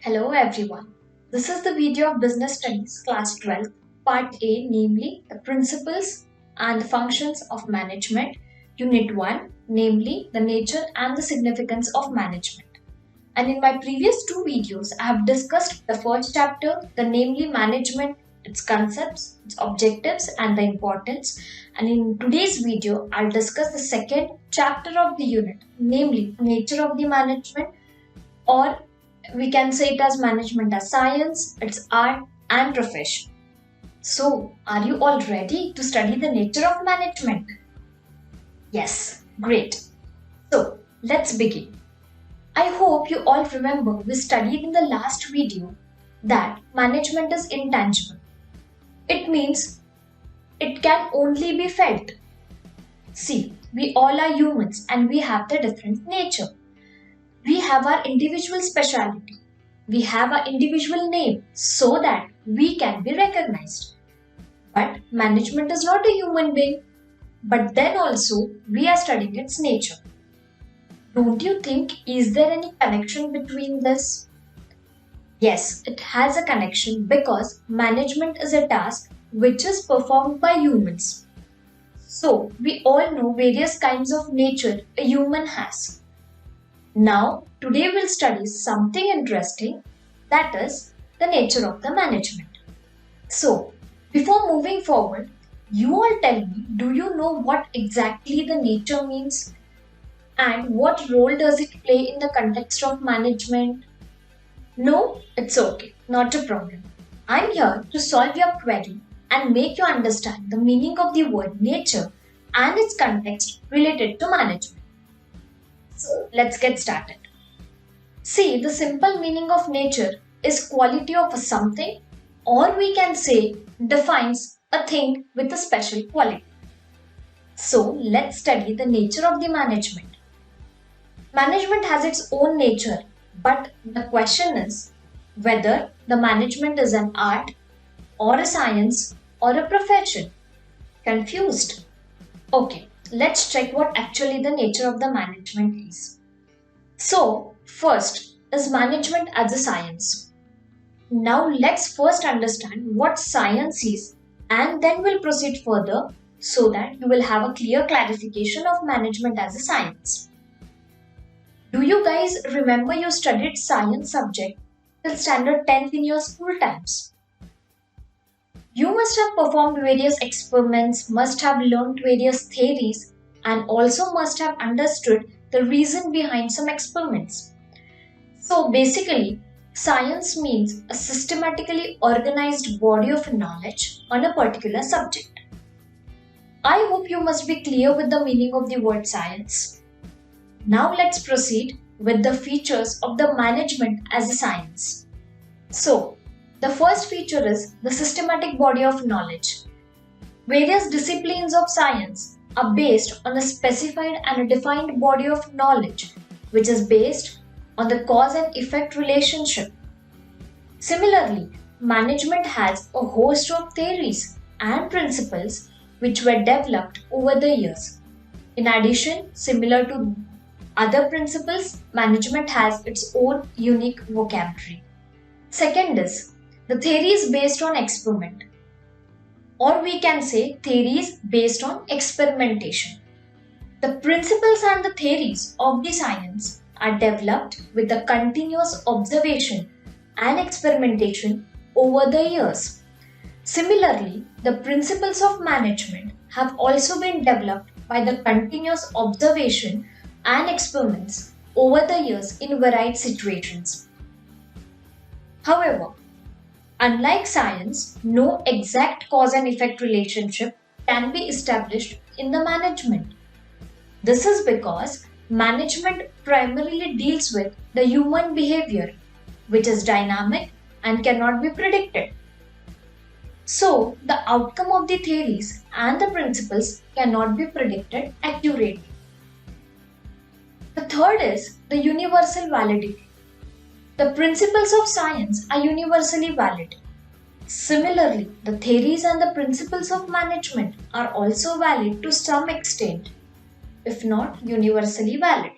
Hello everyone. This is the video of Business Studies Class 12, Part A, namely the Principles and the Functions of Management, Unit 1, namely the Nature and the Significance of Management. And in my previous two videos, I have discussed the first chapter, the namely management, its concepts, its objectives and the importance. And in today's video, I'll discuss the second chapter of the unit, namely nature of the management, or we can say it as management as science, its art and profession. So, are you all ready to study the nature of management? Yes, great. So, let's begin. I hope you all remember we studied in the last video that management is intangible. It means it can only be felt. See, we all are humans and we have the different nature. We have our individual speciality. We have our individual name so that we can be recognized. But management is not a human being. But then also we are studying its nature. Don't you think is there any connection between this? Yes, it has a connection because management is a task which is performed by humans. So we all know various kinds of nature a human has. Now, today we'll study something interesting, that is the nature of the management. So, before moving forward, you all tell me, do you know what exactly the nature means? And what role does it play in the context of management? No, it's okay, not a problem. I'm here to solve your query and make you understand the meaning of the word nature and its context related to management. So let's get started. See, the simple meaning of nature is quality of a something, or we can say defines a thing with a special quality. So let's study the nature of the management. Management has its own nature, but the question is whether the management is an art or a science or a profession. Confused? Okay. Let's check what actually the nature of the management is. So, first is management as a science. Now let's first understand what science is and then we'll proceed further so that you will have a clear clarification of management as a science. Do you guys remember you studied science subject till standard 10th in your school times? You must have performed various experiments, must have learned various theories, and also must have understood the reason behind some experiments. So basically, science means a systematically organized body of knowledge on a particular subject. I hope you must be clear with the meaning of the word science. Now let's proceed with the features of the management as a science. So, the first feature is the systematic body of knowledge. Various disciplines of science are based on a specified and a defined body of knowledge which is based on the cause and effect relationship. Similarly, management has a host of theories and principles which were developed over the years. In addition, similar to other principles, management has its own unique vocabulary. Second is the theories based on experiment, or we can say theories based on experimentation. The principles and the theories of the science are developed with the continuous observation and experimentation over the years. Similarly, the principles of management have also been developed by the continuous observation and experiments over the years in varied situations. However, unlike science, no exact cause and effect relationship can be established in the management. This is because management primarily deals with the human behavior, which is dynamic and cannot be predicted. So, the outcome of the theories and the principles cannot be predicted accurately. The third is the universal validity. The principles of science are universally valid. Similarly, the theories and the principles of management are also valid to some extent, if not universally valid.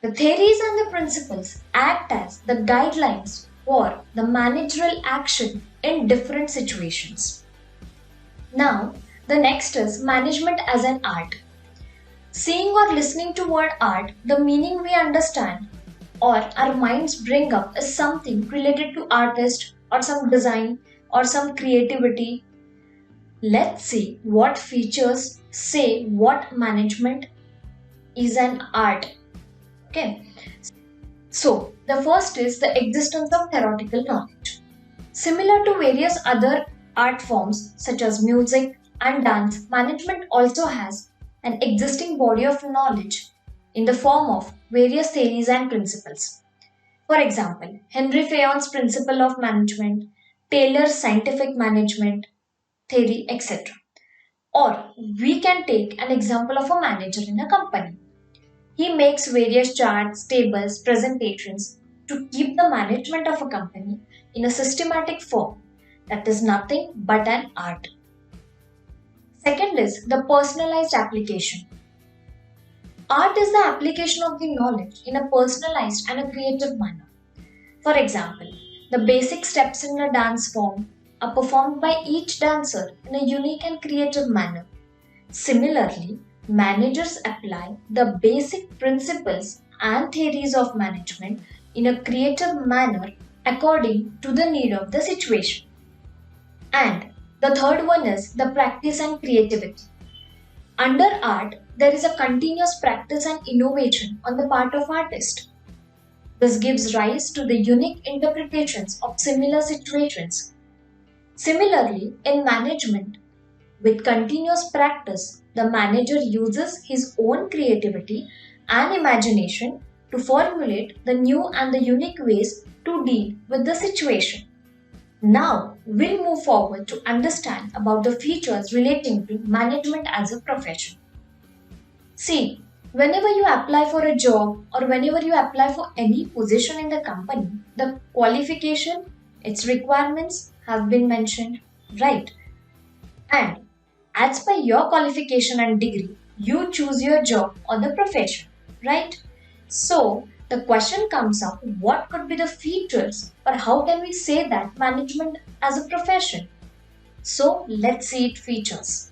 The theories and the principles act as the guidelines for the managerial action in different situations. Now, the next is management as an art. Seeing or listening to word art, the meaning we understand or our minds bring up is something related to artist or some design or some creativity. Let's see what features say what management is an art. Okay. So, the first is the existence of theoretical knowledge. Similar to various other art forms such as music and dance, management also has an existing body of knowledge in the form of various theories and principles. For example, Henry Fayon's principle of management, Taylor's scientific management theory, etc. Or we can take an example of a manager in a company. He makes various charts, tables, presentations to keep the management of a company in a systematic form that is nothing but an art. Second is the personalized application. Art is the application of the knowledge in a personalized and a creative manner. For example, the basic steps in a dance form are performed by each dancer in a unique and creative manner. Similarly, managers apply the basic principles and theories of management in a creative manner according to the need of the situation. And the third one is the practice and creativity. Under art, there is a continuous practice and innovation on the part of artists. This gives rise to the unique interpretations of similar situations. Similarly, in management, with continuous practice, the manager uses his own creativity and imagination to formulate the new and the unique ways to deal with the situation. Now, we'll move forward to understand about the features relating to management as a profession. See, whenever you apply for a job or whenever you apply for any position in the company, the qualification, its requirements have been mentioned, right? And as per your qualification and degree, you choose your job or the profession, right? So, the question comes up, what could be the features or how can we say that management as a profession? So, let's see its features.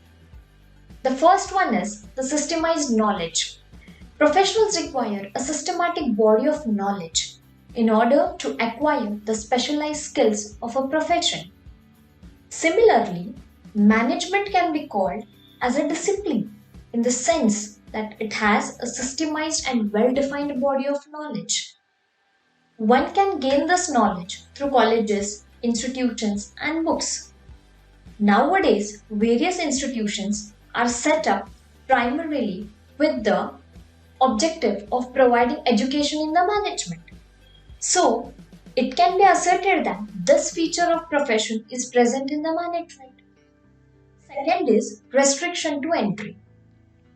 The first one is the systemized knowledge. Professionals require a systematic body of knowledge in order to acquire the specialized skills of a profession. Similarly, management can be called as a discipline in the sense that it has a systemized and well-defined body of knowledge. One can gain this knowledge through colleges, institutions, and books. Nowadays, various institutions are set up primarily with the objective of providing education in the management. So, it can be asserted that this feature of profession is present in the management. Second is restriction to entry.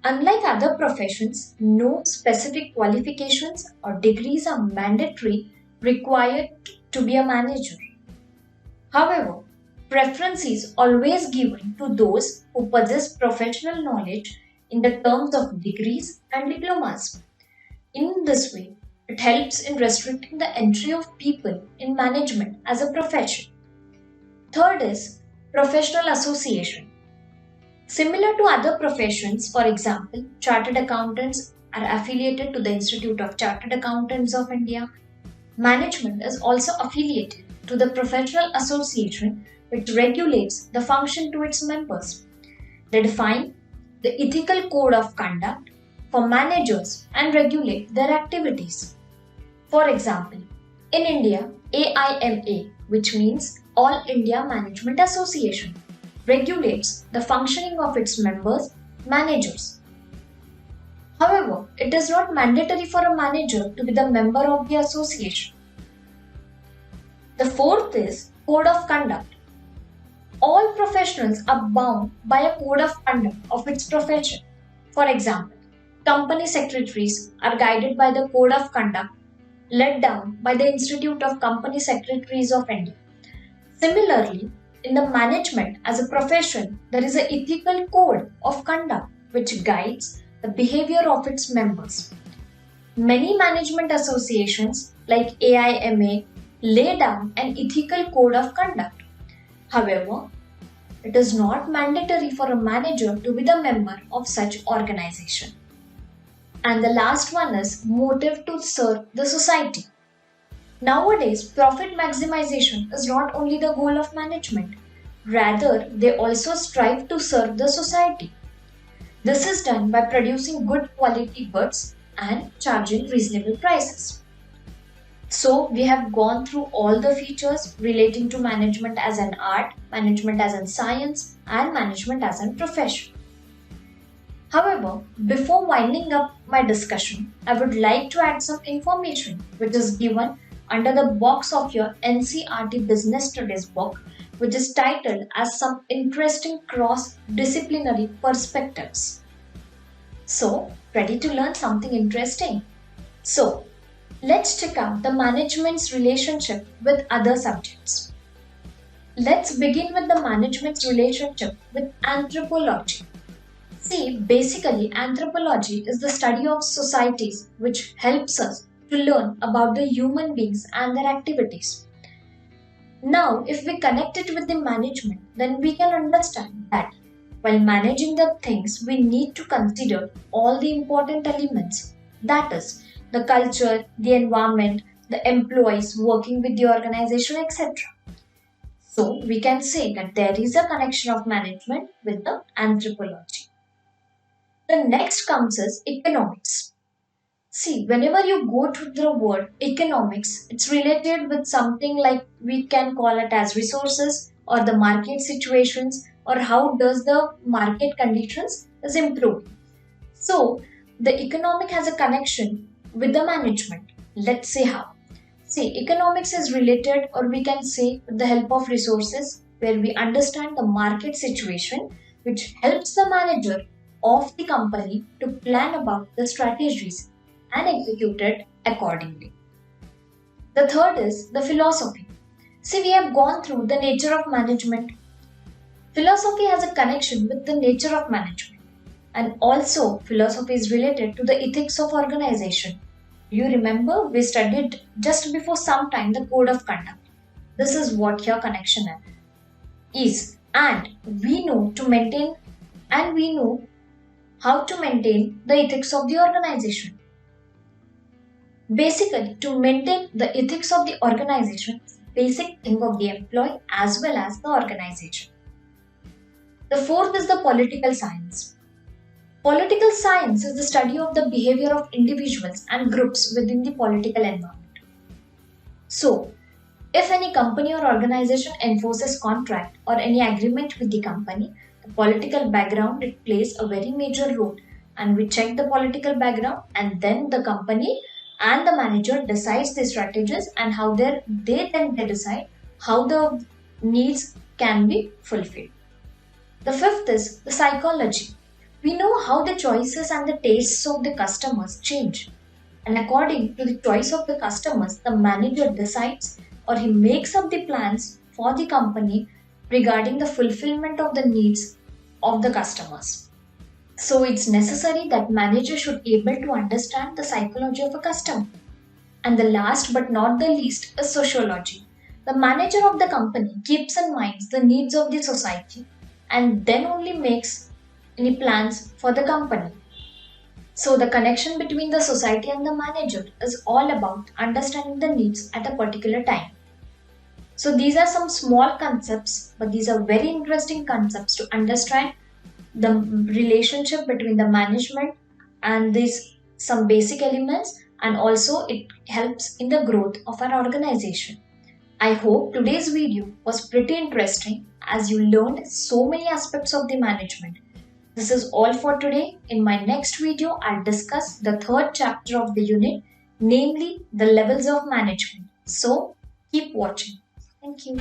Unlike other professions, no specific qualifications or degrees are mandatory required to be a manager. However, preference is always given to those who possess professional knowledge in the terms of degrees and diplomas. In this way, it helps in restricting the entry of people in management as a profession. Third is professional association. Similar to other professions, for example, chartered accountants are affiliated to the Institute of Chartered Accountants of India. Management is also affiliated to the Professional Association which regulates the function to its members. They define the ethical code of conduct for managers and regulate their activities. For example, in India, AIMA, which means All India Management Association, regulates the functioning of its members, managers. However, it is not mandatory for a manager to be the member of the association. The fourth is Code of Conduct. All professionals are bound by a code of conduct of its profession. For example, company secretaries are guided by the Code of Conduct laid down by the Institute of Company Secretaries of India. Similarly, in the management as a profession, there is an ethical code of conduct which guides the behavior of its members. Many management associations like AIMA lay down an ethical code of conduct. However, it is not mandatory for a manager to be the member of such organization. And the last one is motive to serve the society. Nowadays, profit maximization is not only the goal of management, rather, they also strive to serve the society. This is done by producing good quality goods and charging reasonable prices. So, we have gone through all the features relating to management as an art, management as a science, and management as a profession. However, before winding up my discussion, I would like to add some information which is given under the box of your NCERT Business Studies book, which is titled as Some Interesting Cross-Disciplinary Perspectives. So, ready to learn something interesting? So, let's check out the management's relationship with other subjects. Let's begin with the management's relationship with anthropology. See, basically, anthropology is the study of societies which helps us to learn about the human beings and their activities. Now, if we connect it with the management, then we can understand that while managing the things, we need to consider all the important elements. That is, the culture, the environment, the employees working with the organization, etc. So, we can say that there is a connection of management with the anthropology. The next comes as economics. See, whenever you go to the word economics, it's related with something like we can call it as resources or the market situations or how does the market conditions is improving. So, the economic has a connection with the management. Let's say how. See, economics is related or we can say with the help of resources where we understand the market situation which helps the manager of the company to plan about the strategies and execute it accordingly. The third is the philosophy. See, we have gone through the nature of management. Philosophy has a connection with the nature of management, and also philosophy is related to the ethics of organization. You remember we studied just before some time the code of conduct. This is what your connection is, and we know how to maintain the ethics of the organization. Basically, to maintain the ethics of the organization is the basic thing of the employee as well as the organization. The fourth is the political science. Political science is the study of the behavior of individuals and groups within the political environment. So, if any company or organization enforces contract or any agreement with the company, the political background it plays a very major role, and we check the political background and then the company and the manager decides the strategies and how they decide how the needs can be fulfilled. The fifth is the psychology. We know how the choices and the tastes of the customers change, and according to the choice of the customers, the manager decides or he makes up the plans for the company regarding the fulfillment of the needs of the customers. So it's necessary that manager should be able to understand the psychology of a customer. And the last but not the least is sociology. The manager of the company keeps in mind the needs of the society and then only makes any plans for the company. So the connection between the society and the manager is all about understanding the needs at a particular time. So these are some small concepts, but these are very interesting concepts to understand the relationship between the management and these some basic elements, and also it helps in the growth of our organization. I hope today's video was pretty interesting as you learned so many aspects of the management. This is all for today. In my next video, I'll discuss the third chapter of the unit, namely the levels of management. So keep watching. Thank you.